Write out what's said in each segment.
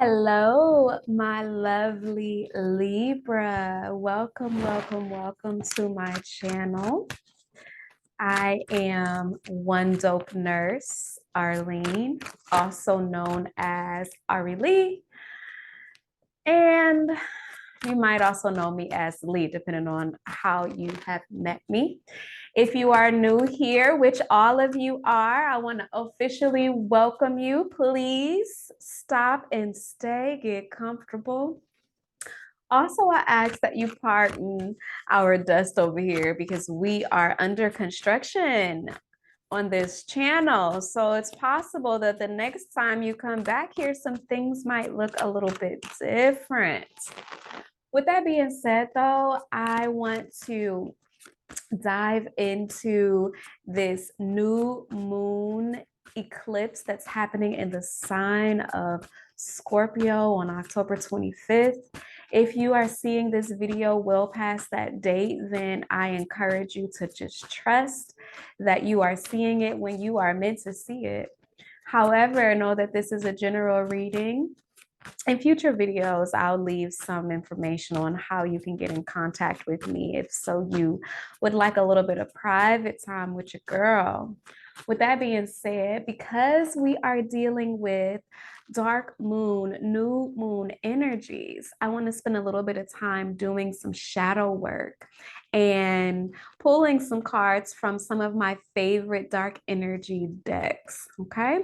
Hello, my lovely Libra. Welcome to my channel. I am one dope nurse, Arleen, also known as Arrey Lee. And you might also know me as Lee, depending on how you have met me. If you are new here, which all of you are, I want to officially welcome you. Please stop and stay, get comfortable. Also, I ask that you pardon our dust over here because we are under construction on this channel. So it's possible that the next time you come back here, some things might look a little bit different. With that being said, though, I want to dive into this new moon eclipse that's happening in the sign of Scorpio on October 25th. If you are seeing this video well past that date, then I encourage you to just trust that you are seeing it when you are meant to see it. However, know that this is a general reading. In future videos, I'll leave some information on how you can get in contact with me if so you would like a little bit of private time with your girl. With that being said, because we are dealing with dark moon, new moon energies, I want to spend a little bit of time doing some shadow work and pulling some cards from some of my favorite dark energy decks, okay?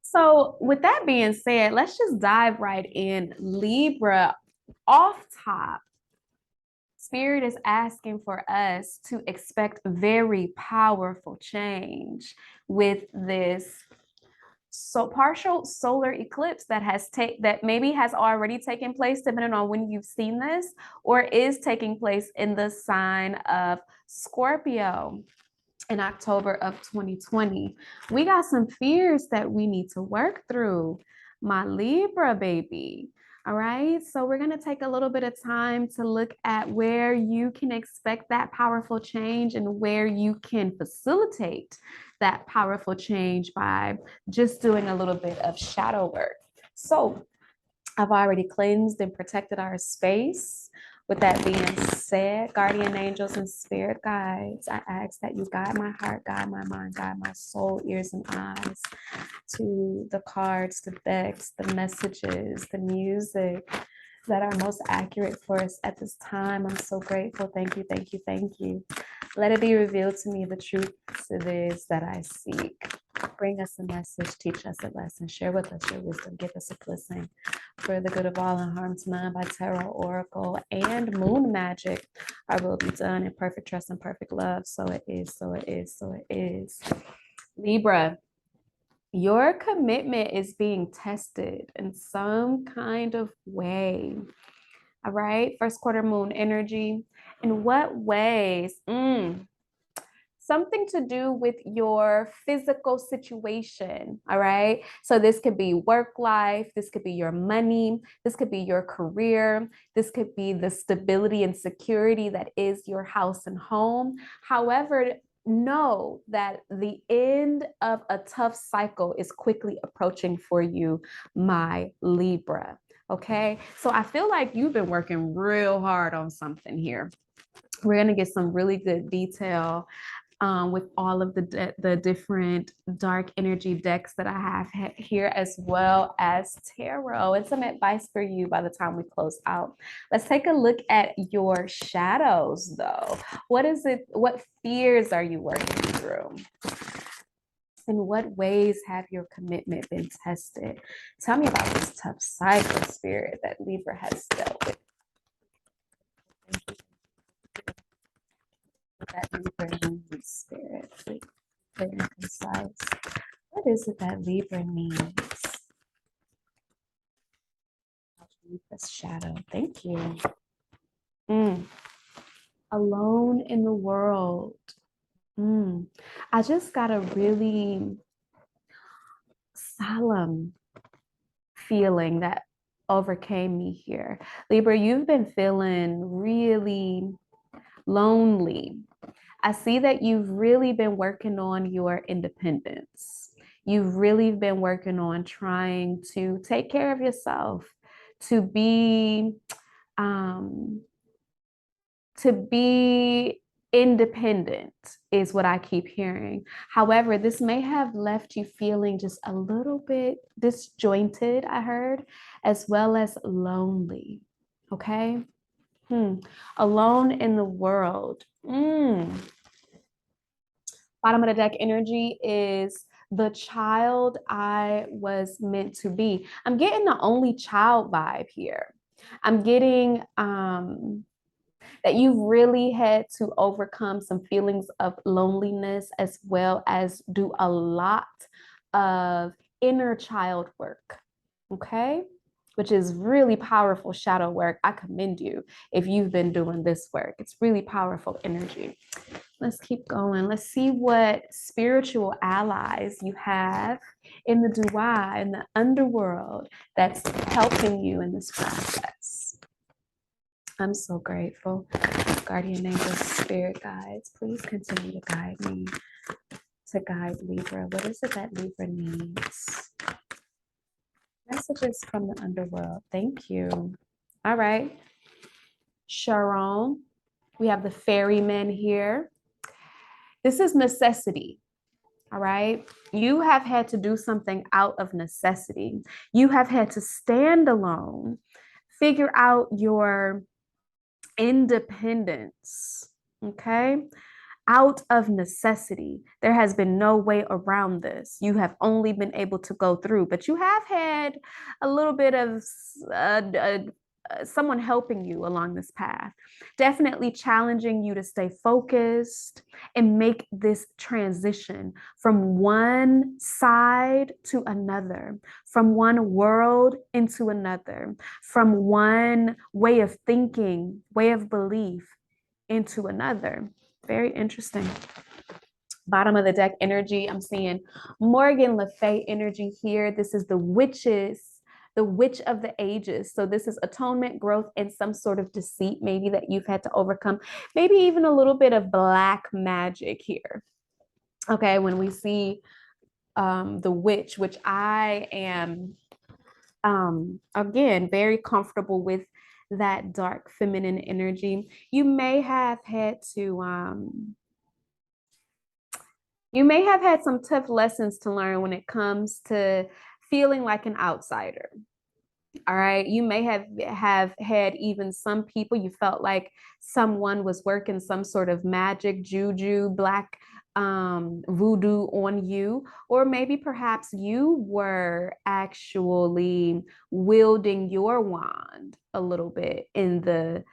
So, with that being said, let's just dive right in. Libra, off top, Spirit is asking for us to expect very powerful change with this partial solar eclipse that maybe has already taken place, depending on when you've seen this, or is taking place in the sign of Scorpio in October of 2020. We got some fears that we need to work through, my Libra baby. All right, so we're going to take a little bit of time to look at where you can expect that powerful change and where you can facilitate that powerful change by just doing a little bit of shadow work. So I've already cleansed and protected our space. With that being said, guardian angels and spirit guides, I ask that you guide my heart, guide my mind, guide my soul, ears, and eyes to the cards, the decks, the messages, the music that are most accurate for us at this time. I'm so grateful. Thank you, thank you, thank you. Let it be revealed to me the truth it is that I seek. Bring us a message, teach us a lesson, share with us your wisdom, give us a blessing for the good of all and harm to none by tarot, oracle, and moon magic. Our will be done in perfect trust and perfect love. So it is, so it is, so it is. Libra, your commitment is being tested in some kind of way. All right, first quarter moon energy. In what ways? Something to do with your physical situation. All right. So this could be work life, this could be your money, this could be your career, this could be the stability and security that is your house and home. However, know that the end of a tough cycle is quickly approaching for you, my Libra. Okay. So I feel like you've been working real hard on something here. We're going to get some really good detail with all of the different dark energy decks that I have here, as well as tarot, and some advice for you by the time we close out. Let's take a look at your shadows, though. What is it? What fears are you working through? In what ways have your commitment been tested? Tell me about this tough cycle, Spirit, that Libra has dealt with. That Libra needs, Spirit, clear and concise. What is it that Libra needs? Libra's shadow. Thank you. Alone in the world. I just got a really solemn feeling that overcame me here. Libra, you've been feeling really lonely. I see that you've really been working on your independence. You've really been working on trying to take care of yourself, to be um, to be independent is what I keep hearing. However, this may have left you feeling just a little bit disjointed, I heard, as well as lonely. Okay. Alone in the world. Bottom of the deck energy is the child I was meant to be. I'm getting the only child vibe here. I'm getting that you've really had to overcome some feelings of loneliness as well as do a lot of inner child work. Okay. Which is really powerful shadow work. I commend you if you've been doing this work. It's really powerful energy. Let's keep going. Let's see what spiritual allies you have in the Dua, in the underworld, that's helping you in this process. I'm so grateful. Guardian angels, spirit guides, please continue to guide me, to guide Libra. What is it that Libra needs? Messages from the underworld. Thank you. All right. Sharon, we have the ferryman here. This is necessity. All right. You have had to do something out of necessity. You have had to stand alone, figure out your independence. Okay. Out of necessity. There has been no way around this. You have only been able to go through, but you have had a little bit of someone helping you along this path, definitely challenging you to stay focused and make this transition from one side to another, from one world into another, from one way of thinking, way of belief into another. Very interesting. Bottom of the deck energy, I'm seeing Morgan Le Fay energy here. This is the witches, the witch of the ages. So this is atonement, growth, and some sort of deceit maybe that you've had to overcome. Maybe even a little bit of black magic here. Okay, when we see the witch, which I am, again, very comfortable with that dark feminine energy. You may have had some tough lessons to learn when it comes to feeling like an outsider. All right. You may have had even some people, you felt like someone was working some sort of magic, juju, black voodoo on you, or maybe perhaps you were actually wielding your wand a little bit in the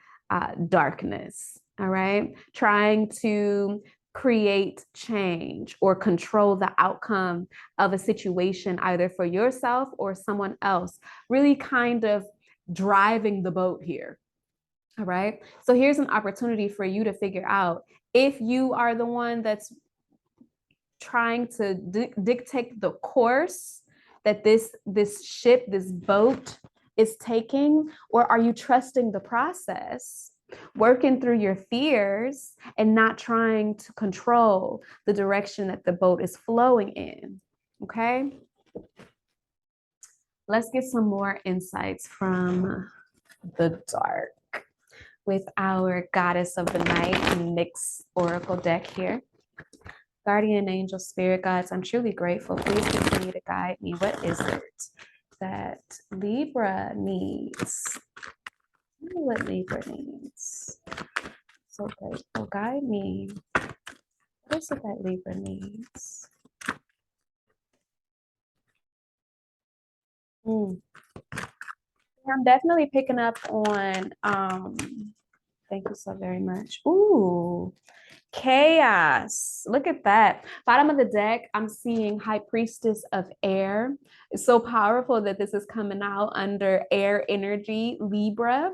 darkness. All right. Trying to create change or control the outcome of a situation, either for yourself or someone else, really kind of driving the boat here. All right. So here's an opportunity for you to figure out if you are the one that's trying to dictate the course that this ship, this boat is taking, or are you trusting the process, working through your fears and not trying to control the direction that the boat is flowing in? Okay. Let's get some more insights from the dark with our goddess of the night Nyx oracle deck here. Guardian angel, spirit guides, I'm truly grateful. Please continue to guide me. What is it that Libra needs? Tell me what Libra needs. So grateful. Guide me. What is it that Libra needs? I'm definitely picking up on, thank you so very much. Ooh, chaos. Look at that. Bottom of the deck, I'm seeing High Priestess of Air. It's so powerful that this is coming out under air energy, Libra.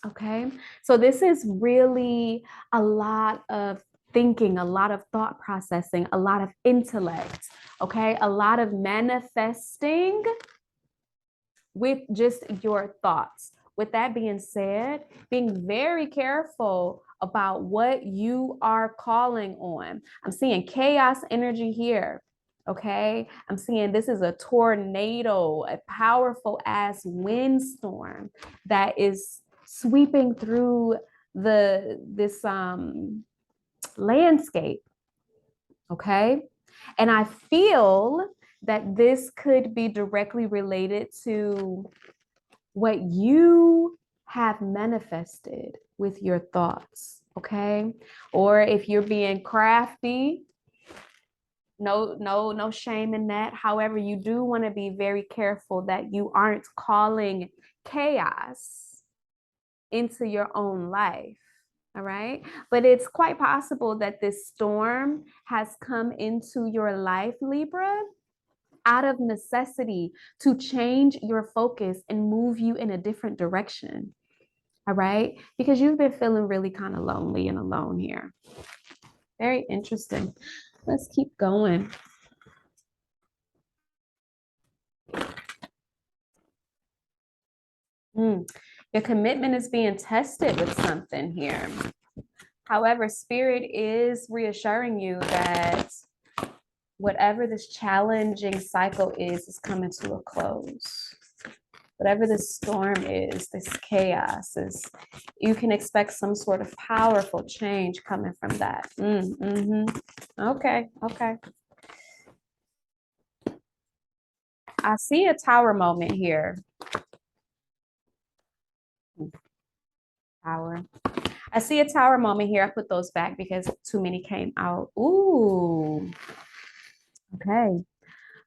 Okay, so this is really a lot of thinking, a lot of thought processing, a lot of intellect, okay, a lot of manifesting with just your thoughts. With that being said, being very careful about what you are calling on. I'm seeing chaos energy here. Okay, I'm seeing this is a tornado, a powerful ass windstorm that is sweeping through this landscape. Okay, and I feel that this could be directly related to what you have manifested with your thoughts. Okay, or if you're being crafty, no shame in that. However, you do want to be very careful that you aren't calling chaos into your own life. All right. But it's quite possible that this storm has come into your life, Libra, out of necessity to change your focus and move you in a different direction. All right. Because you've been feeling really kind of lonely and alone here. Very interesting. Let's keep going. Your commitment is being tested with something here. However, Spirit is reassuring you that whatever this challenging cycle is coming to a close. Whatever this storm is, this chaos is, you can expect some sort of powerful change coming from that. Okay, okay. I see a tower moment here. Tower. I see a tower moment here. I put those back because too many came out. Ooh. Okay.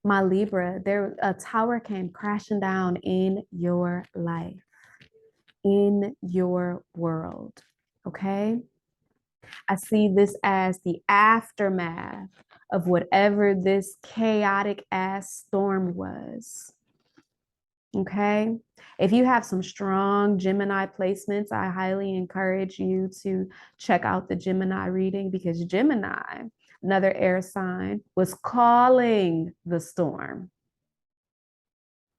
My Libra, a tower came crashing down in your life, in your world. Okay. I see this as the aftermath of whatever this chaotic ass storm was. Okay. If you have some strong Gemini placements, I highly encourage you to check out the Gemini reading because Gemini, another air sign, was calling the storm.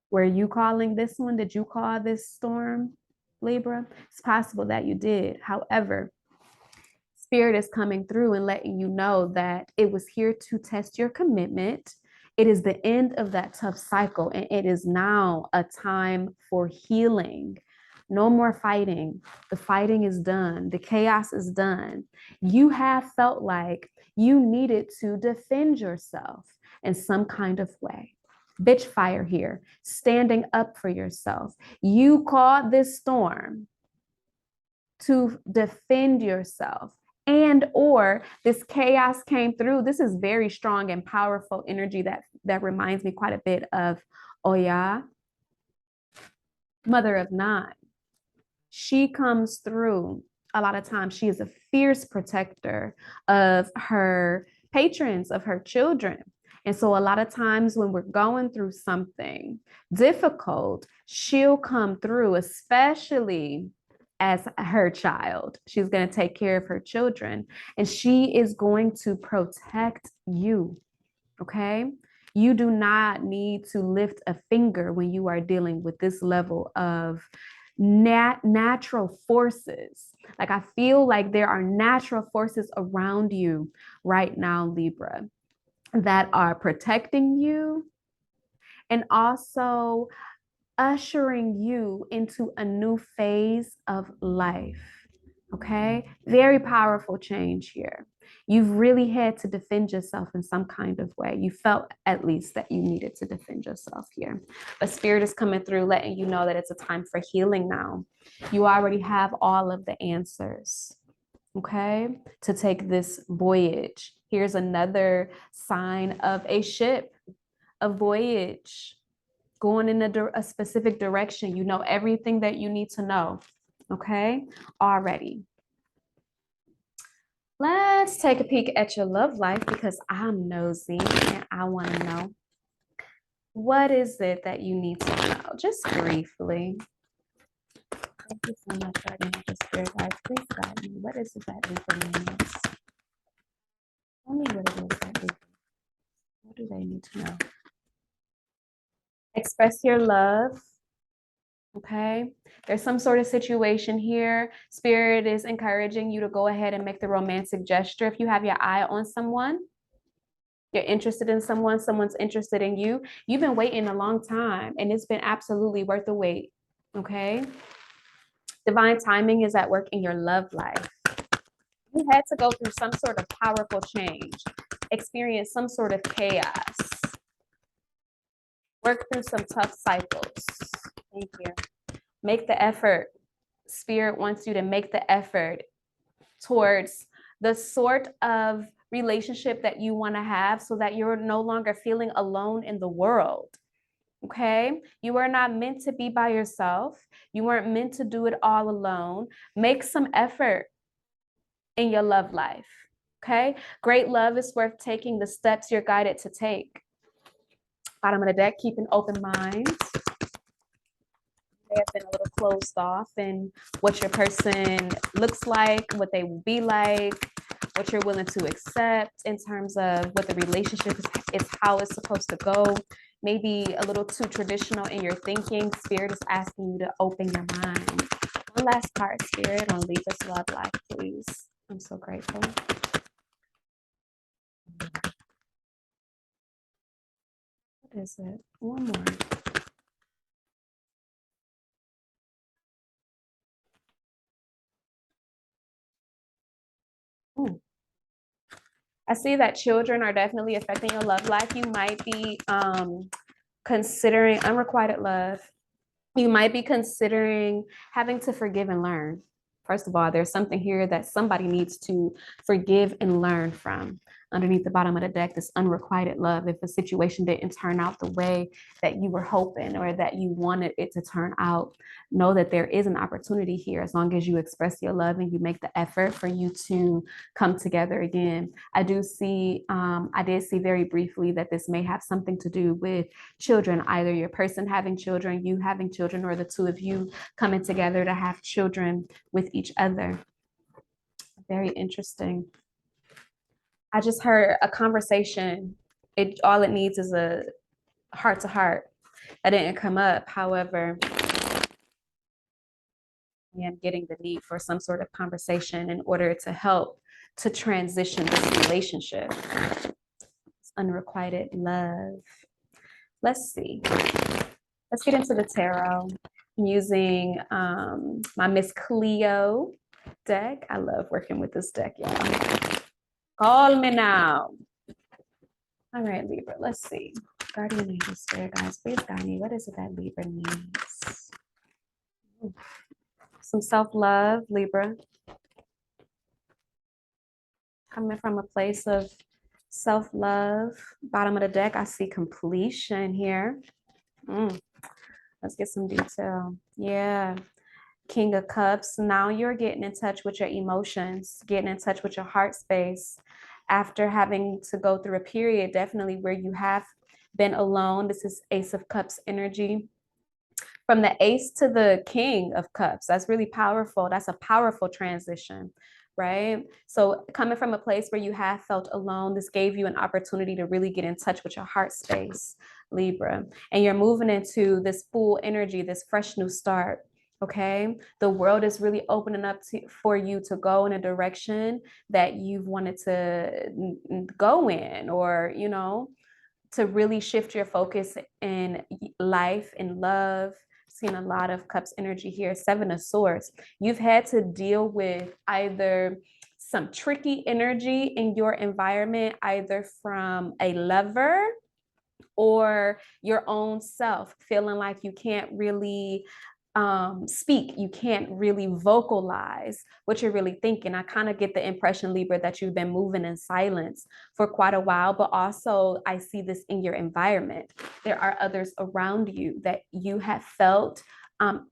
Were you calling this one? Did you call this storm, Libra? It's possible that you did. However, Spirit is coming through and letting you know that it was here to test your commitment. It is the end of that tough cycle, and it is now a time for healing. No more fighting. The fighting is done. The chaos is done. You have felt like you needed to defend yourself in some kind of way. Bitch fire here, standing up for yourself. You called this storm to defend yourself, and or this chaos came through. This is very strong and powerful energy that reminds me quite a bit of Oya, mother of nine. She comes through a lot of times. She is a fierce protector of her patrons, of her children. And so a lot of times when we're going through something difficult, she'll come through, especially as her child. She's going to take care of her children, and she is going to protect you. Okay. You do not need to lift a finger when you are dealing with this level of natural forces. Like, I feel like there are natural forces around you right now, Libra, that are protecting you and also ushering you into a new phase of life. Okay, very powerful change here. You've really had to defend yourself in some kind of way. You felt at least that you needed to defend yourself here. But Spirit is coming through, letting you know that it's a time for healing now. You already have all of the answers, okay, to take this voyage. Here's another sign of a ship, a voyage going in a specific direction. You know everything that you need to know, okay, already. Let's take a peek at your love life because I'm nosy and I want to know, what is it that you need to know, just briefly. Thank you so much, Arleen, for Spirit guides. Please guide me. What is it that Libra needs? Tell me what it is that Libra. What do they need to know? Express your love. Okay, there's some sort of situation here. Spirit is encouraging you to go ahead and make the romantic gesture if you have your eye on someone. You're interested in someone, someone's interested in you. You've been waiting a long time and it's been absolutely worth the wait. Okay. Divine timing is at work in your love life. You had to go through some sort of powerful change, experience some sort of chaos, work through some tough cycles. Thank you. Make the effort. Spirit wants you to make the effort towards the sort of relationship that you want to have so that you're no longer feeling alone in the world. Okay? You are not meant to be by yourself. You weren't meant to do it all alone. Make some effort in your love life. Okay? Great love is worth taking the steps you're guided to take. Bottom of the deck, keep an open mind. They have been a little closed off in what your person looks like, what they will be like, what you're willing to accept in terms of what the relationship is how it's supposed to go. Maybe a little too traditional in your thinking. Spirit is asking you to open your mind. One last card, Spirit, on Libra love life, please. I'm so grateful. What is it? One more. Ooh. I see that children are definitely affecting your love life. You might be considering unrequited love. You might be considering having to forgive and learn. First of all, there's something here that somebody needs to forgive and learn from. Underneath the bottom of the deck, this unrequited love. If a situation didn't turn out the way that you were hoping or that you wanted it to turn out, know that there is an opportunity here as long as you express your love and you make the effort for you to come together again. I did see very briefly that this may have something to do with children, either your person having children, you having children, or the two of you coming together to have children with each other. Very interesting. I just heard a conversation. All it needs is a heart to heart. That didn't come up. However, I am getting the need for some sort of conversation in order to help to transition this relationship. It's unrequited love. Let's see. Let's get into the tarot. I'm using my Miss Cleo deck. I love working with this deck, y'all. Call me now. All right, Libra, let's see. Guardian angel spirit, guys, please guide me. What is it that Libra needs? Some self-love, Libra. Coming from a place of self-love. Bottom of the deck, I see completion here. Let's get some detail. Yeah. King of Cups. Now you're getting in touch with your emotions, getting in touch with your heart space after having to go through a period, definitely where you have been alone. This is Ace of Cups energy. From the Ace to the King of Cups, that's really powerful. That's a powerful transition, right? So coming from a place where you have felt alone, this gave you an opportunity to really get in touch with your heart space, Libra. And you're moving into this full energy, this fresh new start. Okay, the world is really opening up for you to go in a direction that you've wanted to go in, or, you know, to really shift your focus in life and love. Seen a lot of Cups energy here. Seven of Swords. You've had to deal with either some tricky energy in your environment, either from a lover or your own self, feeling like you can't really speak, you can't really vocalize what you're really thinking. I kind of get the impression, Libra, that you've been moving in silence for quite a while, but also I see this in your environment. There are others around you that you have felt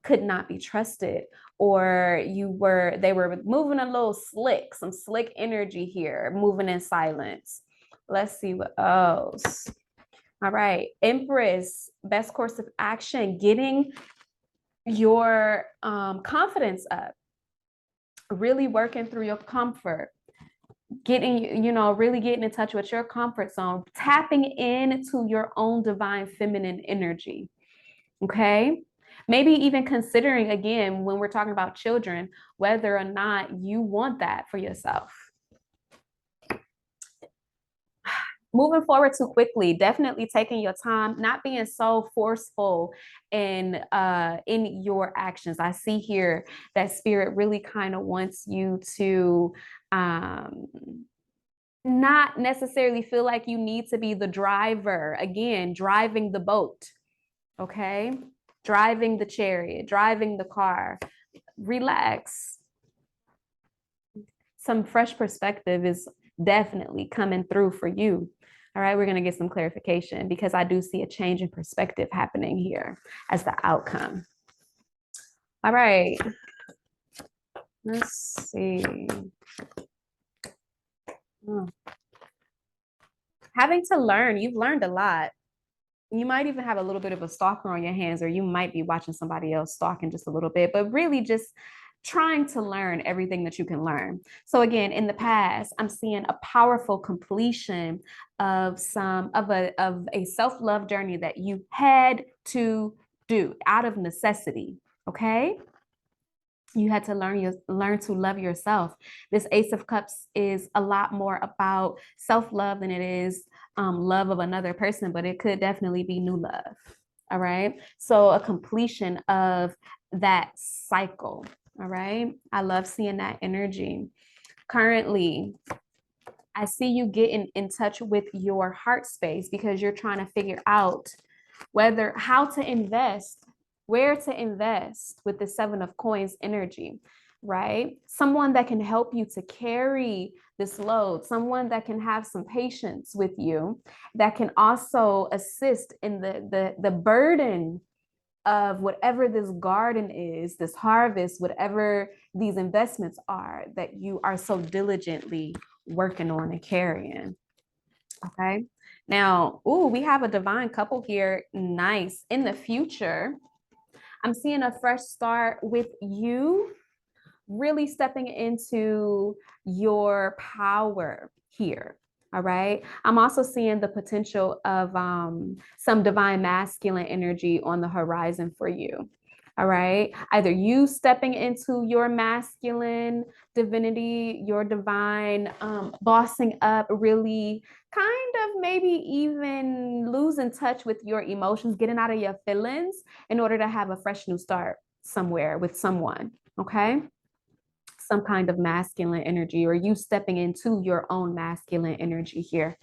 could not be trusted, or they were moving a little slick, some slick energy here, moving in silence. Let's see what else. All right, Empress, best course of action, getting your confidence up, really working through your comfort, getting, really getting in touch with your comfort zone, tapping into your own divine feminine energy. Okay. Maybe even considering, again, when we're talking about children, whether or not you want that for yourself. moving forward too quickly, definitely taking your time, not being so forceful in your actions. I see here that spirit really kind of wants you to um not necessarily feel like you need to be the driver, again, driving the boat, okay? Driving the chariot, driving the car. Relax. Some fresh perspective is definitely coming through for you. All right, we're going to get some clarification because I do see a change in perspective happening here as the outcome. All right, let's see. Oh. Having to learn, you've learned a lot. You might even have a little bit of a stalker on your hands, or you might be watching somebody else stalking just a little bit, but really just trying to learn everything that you can learn. So again, in the past, I'm seeing a powerful completion of a self-love journey that you had to do out of necessity. Okay. You had to learn to love yourself. This Ace of Cups is a lot more about self-love than it is love of another person, but it could definitely be new love. All right. So a completion of that cycle. All right. I love seeing that energy. Currently, I see you getting in touch with your heart space because you're trying to figure out how to invest, where to invest with the Seven of Coins energy, right? Someone that can help you to carry this load, someone that can have some patience with you, that can also assist in the burden of whatever this garden is, this harvest, whatever these investments are that you are so diligently working on and carrying. Okay. Now, we have a divine couple here. Nice. In the future, I'm seeing a fresh start with you really stepping into your power here. All right. I'm also seeing the potential of some divine masculine energy on the horizon for you. All right. Either you stepping into your masculine divinity, your divine bossing up, really kind of maybe even losing touch with your emotions, getting out of your feelings in order to have a fresh new start somewhere with someone. Okay. Some kind of masculine energy, or you stepping into your own masculine energy here.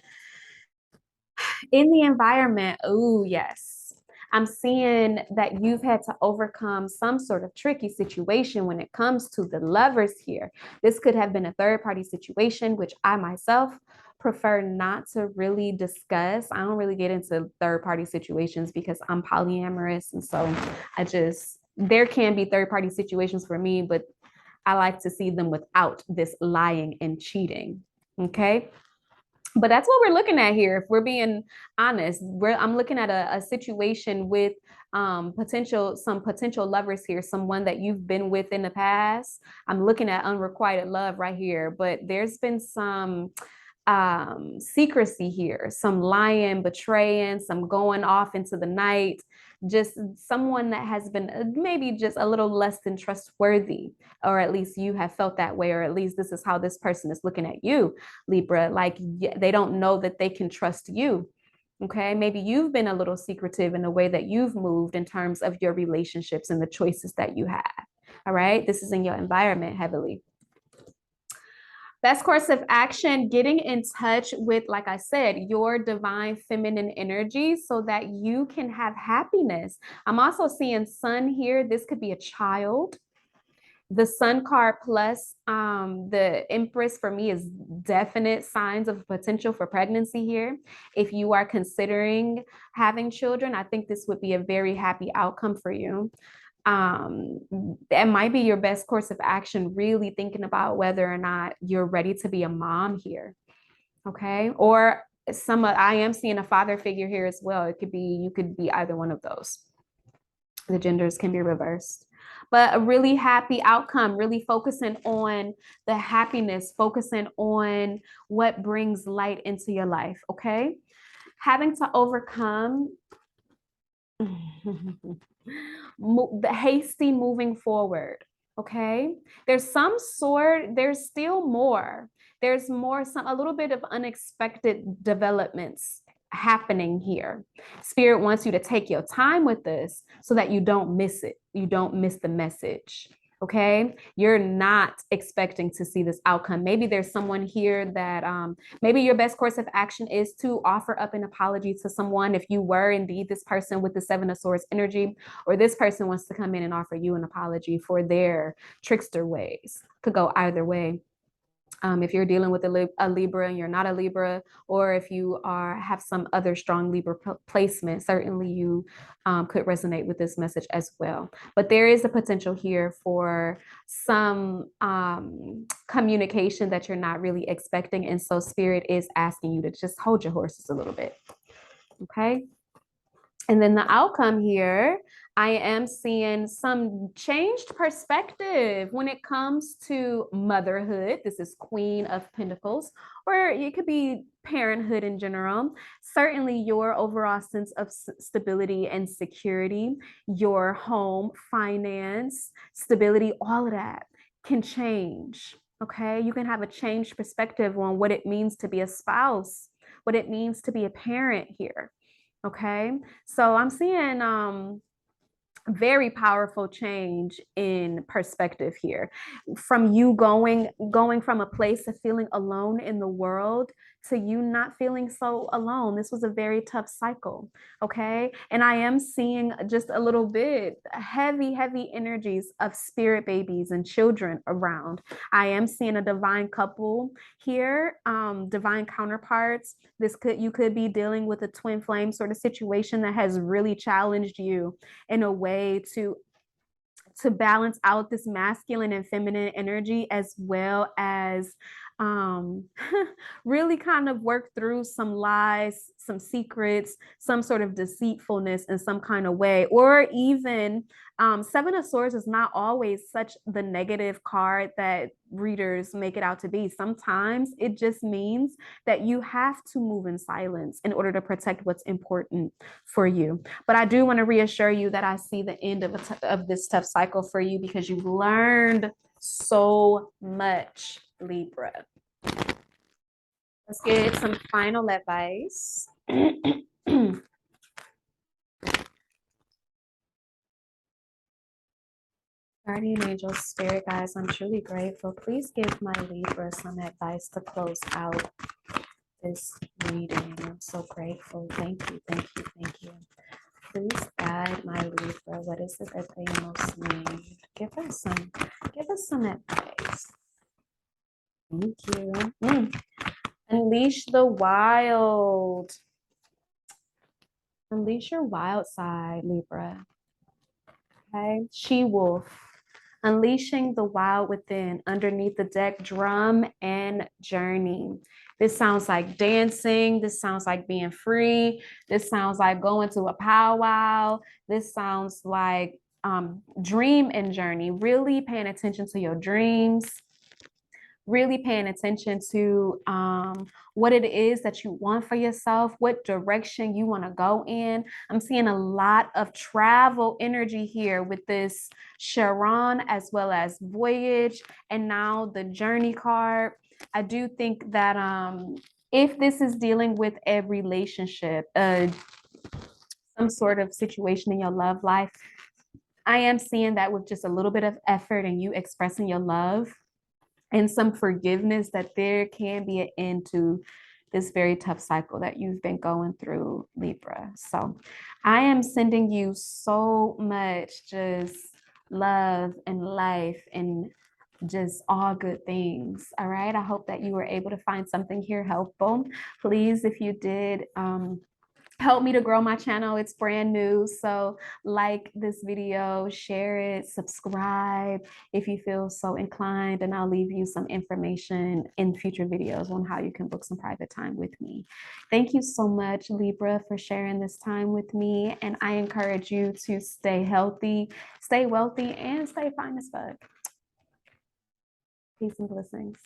In the environment, oh, yes. I'm seeing that you've had to overcome some sort of tricky situation when it comes to the lovers here. This could have been a third party situation, which I myself prefer not to really discuss. I don't really get into third party situations because I'm polyamorous. And so there can be third party situations for me, but I like to see them without this lying and cheating. Okay. But that's what we're looking at here. If we're being honest, I'm looking at a situation with some potential lovers here, someone that you've been with in the past. I'm looking at unrequited love right here, but there's been some secrecy here, some lying, betraying, some going off into the night, just someone that has been maybe just a little less than trustworthy, or at least you have felt that way, or at least this is how this person is looking at you, Libra. Like they don't know that they can trust you. Okay, maybe you've been a little secretive in the way that you've moved in terms of your relationships and the choices that you have. All right, this is in your environment heavily. Best course of action, getting in touch with, like I said, your divine feminine energy so that you can have happiness. I'm also seeing sun here. This could be a child. The sun card plus the Empress for me is definite signs of potential for pregnancy here. If you are considering having children, I think this would be a very happy outcome for you. That might be your best course of action, really thinking about whether or not you're ready to be a mom here. Okay. Or I am seeing a father figure here as well. You could be either one of those. The genders can be reversed. But a really happy outcome, really focusing on the happiness, focusing on what brings light into your life. Okay. Having to overcome the hasty moving forward. Okay. There's still more. there's a little bit of unexpected developments happening here. Spirit wants you to take your time with this so that you don't miss it. You don't miss the message. Okay, you're not expecting to see this outcome. Maybe there's someone here that maybe your best course of action is to offer up an apology to someone if you were indeed this person with the Seven of Swords energy, or this person wants to come in and offer you an apology for their trickster ways. Could go either way. If you're dealing with a Libra and you're not a Libra, or if you have some other strong Libra placement, certainly you could resonate with this message as well. But there is a potential here for some communication that you're not really expecting. And so Spirit is asking you to just hold your horses a little bit. Okay. And then the outcome here, I am seeing some changed perspective when it comes to motherhood. This is Queen of Pentacles, or it could be parenthood in general. Certainly your overall sense of stability and security, your home, finance, stability, all of that can change. Okay, you can have a changed perspective on what it means to be a spouse, what it means to be a parent here. Okay, so I'm seeing very powerful change in perspective here, from you going from a place of feeling alone in the world to you not feeling so alone. This was a very tough cycle. Okay, and I am seeing just a little bit heavy energies of spirit babies and children around. I am seeing a divine couple here, divine counterparts. You could be dealing with a twin flame sort of situation that has really challenged you in a way to balance out this masculine and feminine energy, as well as really kind of work through some lies, some secrets, some sort of deceitfulness in some kind of way. Or even Seven of Swords is not always such the negative card that readers make it out to be. Sometimes it just means that you have to move in silence in order to protect what's important for you. But I do want to reassure you that I see the end of this tough cycle for you, because you've learned so much, Libra. Let's get some final advice. Guardian angel, spirit guys, I'm truly grateful. Please give my Libra some advice to close out this reading. I'm so grateful. Thank you. Please guide my Libra. What is it that they most need? Give us some advice. Thank you. Unleash the wild. Unleash your wild side, Libra. Okay. She-wolf. Unleashing the wild within. Underneath the deck, drum and journey. This sounds like dancing. This sounds like being free. This sounds like going to a powwow. This sounds like dream and journey. Really paying attention to your dreams. Really paying attention to what it is that you want for yourself, what direction you want to go in. I'm seeing a lot of travel energy here with this Charon, as well as voyage, and now the journey card. I do think that if this is dealing with a relationship, some sort of situation in your love life, I am seeing that with just a little bit of effort and you expressing your love and some forgiveness, that there can be an end to this very tough cycle that you've been going through, Libra. So I am sending you so much just love and life and just all good things. All right. I hope that you were able to find something here helpful. Please, if you did, help me to grow my channel. It's brand new. So like this video, share it, subscribe if you feel so inclined, and I'll leave you some information in future videos on how you can book some private time with me. Thank you so much, Libra, for sharing this time with me. And I encourage you to stay healthy, stay wealthy, and stay fine as fuck. Peace and blessings.